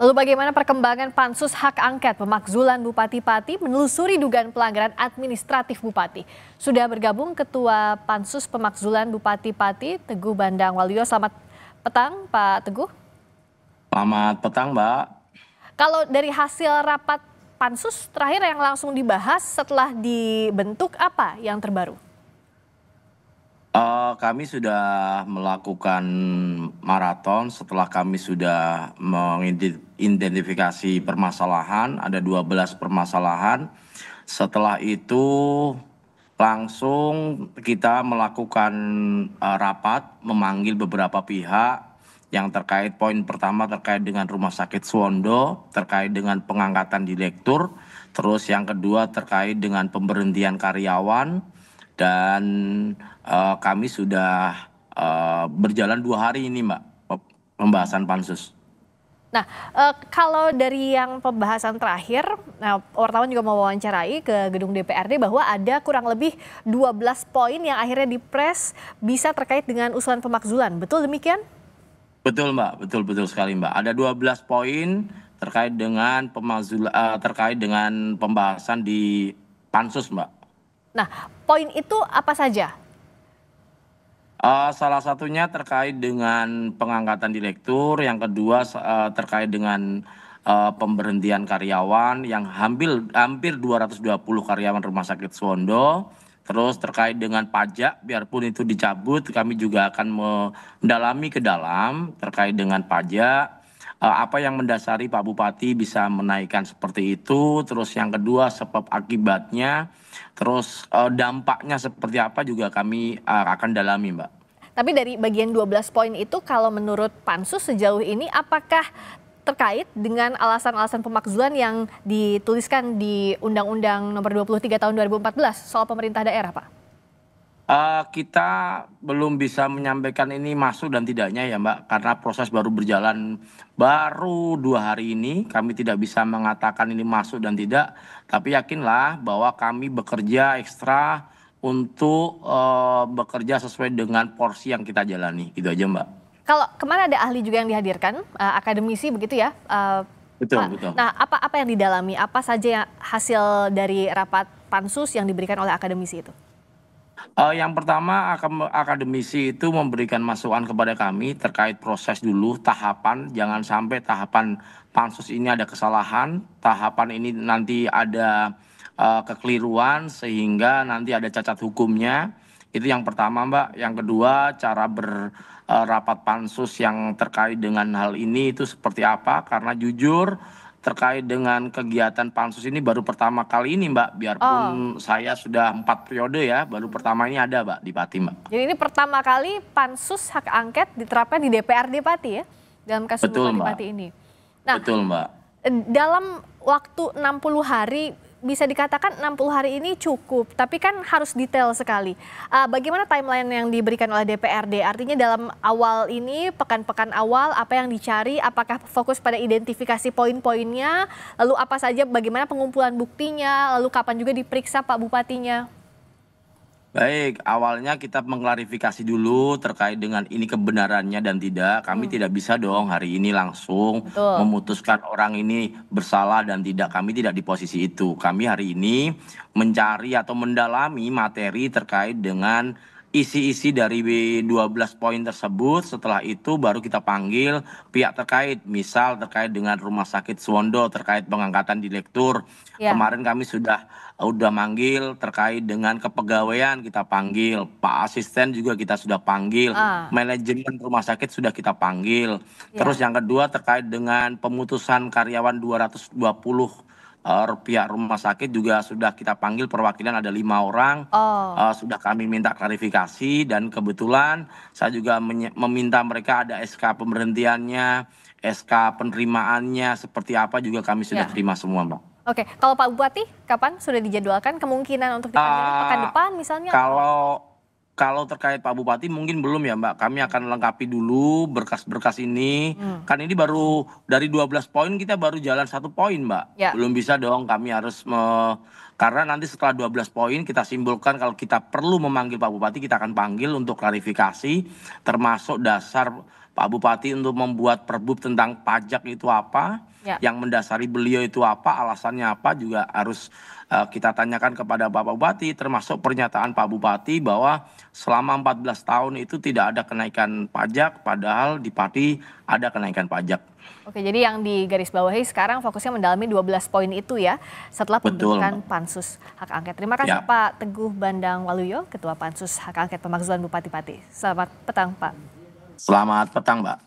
Lalu bagaimana perkembangan Pansus Hak Angket Pemakzulan Bupati Pati menelusuri dugaan pelanggaran administratif Bupati? Sudah bergabung Ketua Pansus Pemakzulan Bupati Pati, Teguh Bandang Waluyo. Selamat petang, Pak Teguh. Selamat petang, Mbak. Kalau dari hasil rapat Pansus terakhir yang langsung dibahas setelah dibentuk, apa yang terbaru? Kami sudah melakukan maraton setelah kami sudah mengidentifikasi permasalahan, ada 12 permasalahan. Setelah itu langsung kita melakukan rapat, memanggil beberapa pihak yang terkait. Poin pertama terkait dengan Rumah Sakit Suwondo, terkait dengan pengangkatan direktur. Terus yang kedua terkait dengan pemberhentian karyawan. Dan kami sudah berjalan 2 hari ini, Mbak, pembahasan pansus. Nah, kalau dari yang pembahasan terakhir, wartawan juga mewawancarai ke gedung DPRD bahwa ada kurang lebih 12 poin yang akhirnya dipres bisa terkait dengan usulan pemakzulan. Betul demikian? Betul, Mbak, betul sekali, Mbak. Ada 12 poin terkait dengan terkait dengan pembahasan di pansus, Mbak. Nah, poin itu apa saja? Salah satunya terkait dengan pengangkatan direktur, yang kedua terkait dengan pemberhentian karyawan yang hampir 220 karyawan Rumah Sakit Suwondo. Terus terkait dengan pajak, biarpun itu dicabut, kami juga akan mendalami ke dalam terkait dengan pajak. Apa yang mendasari Pak Bupati bisa menaikkan seperti itu, terus yang kedua sebab akibatnya, terus dampaknya seperti apa juga kami akan dalami, Mbak. Tapi dari bagian 12 poin itu kalau menurut Pansus sejauh ini apakah terkait dengan alasan-alasan pemakzulan yang dituliskan di Undang-Undang Nomor 23 Tahun 2014 soal pemerintah daerah, Pak? Kita belum bisa menyampaikan ini masuk dan tidaknya ya, Mbak, karena proses baru berjalan baru 2 hari ini. Kami tidak bisa mengatakan ini masuk dan tidak, tapi yakinlah bahwa kami bekerja ekstra untuk bekerja sesuai dengan porsi yang kita jalani. Gitu aja, Mbak. Kalau kemarin ada ahli juga yang dihadirkan, akademisi begitu ya, Betul. Nah, apa yang didalami, apa saja hasil dari rapat Pansus yang diberikan oleh akademisi itu? Yang pertama, akademisi itu memberikan masukan kepada kami terkait proses dulu, tahapan. Jangan sampai tahapan pansus ini ada kesalahan, tahapan ini nanti ada kekeliruan sehingga nanti ada cacat hukumnya. Itu yang pertama, Mbak. Yang kedua, cara berapat pansus yang terkait dengan hal ini itu seperti apa? Karena jujur, terkait dengan kegiatan pansus ini baru pertama kali ini, Mbak. Biarpun saya sudah 4 periode ya, baru pertama ini ada, Mbak, di Pati, Mbak. Jadi ini pertama kali Pansus Hak Angket diterapkan di DPRD Pati ya, dalam kasus Bupati Pati ini. Nah, betul, Mbak. Dalam waktu 60 hari, bisa dikatakan 60 hari ini cukup, tapi kan harus detail sekali. Bagaimana timeline yang diberikan oleh DPRD? Artinya dalam awal ini, pekan-pekan awal, apa yang dicari? Apakah fokus pada identifikasi poin-poinnya? Lalu apa saja, bagaimana pengumpulan buktinya? Lalu kapan juga diperiksa Pak Bupatinya? Baik, awalnya kita mengklarifikasi dulu terkait dengan ini kebenarannya dan tidak. Kami tidak bisa dong hari ini langsung memutuskan orang ini bersalah dan tidak. Kami tidak di posisi itu. Kami hari ini mencari atau mendalami materi terkait dengan isi-isi dari 12 poin tersebut. Setelah itu baru kita panggil pihak terkait. Misal terkait dengan Rumah Sakit Suwondo, terkait pengangkatan direktur. Kemarin kami sudah manggil terkait dengan kepegawaian, kita panggil Pak Asisten juga kita sudah panggil, manajemen rumah sakit sudah kita panggil. Terus yang kedua terkait dengan pemutusan karyawan 220 pihak rumah sakit juga sudah kita panggil, perwakilan ada 5 orang. Sudah kami minta klarifikasi dan kebetulan saya juga meminta mereka ada SK pemberhentiannya, SK penerimaannya seperti apa juga kami sudah terima semua, Mbak. Oke, kalau Pak Bupati, kapan sudah dijadwalkan kemungkinan untuk dipanggil pekan depan misalnya? Kalau terkait Pak Bupati mungkin belum ya, Mbak. Kami akan lengkapi dulu berkas-berkas ini. Kan ini baru dari 12 poin kita baru jalan 1 poin, Mbak. Belum bisa dong, kami harus karena nanti setelah 12 poin kita simpulkan kalau kita perlu memanggil Pak Bupati, kita akan panggil untuk klarifikasi termasuk dasar Pak Bupati untuk membuat perbub tentang pajak itu apa, yang mendasari beliau itu apa, alasannya apa juga harus kita tanyakan kepada Bapak Bupati, termasuk pernyataan Pak Bupati bahwa selama 14 tahun itu tidak ada kenaikan pajak, padahal di Pati ada kenaikan pajak. Oke, jadi yang digarisbawahi sekarang fokusnya mendalami 12 poin itu ya, setelah pembentukan Pansus Hak Angket. Terima kasih Pak Teguh Bandang Waluyo, Ketua Pansus Hak Angket Pemakzulan Bupati Pati. Selamat petang Pak. Selamat petang Mbak.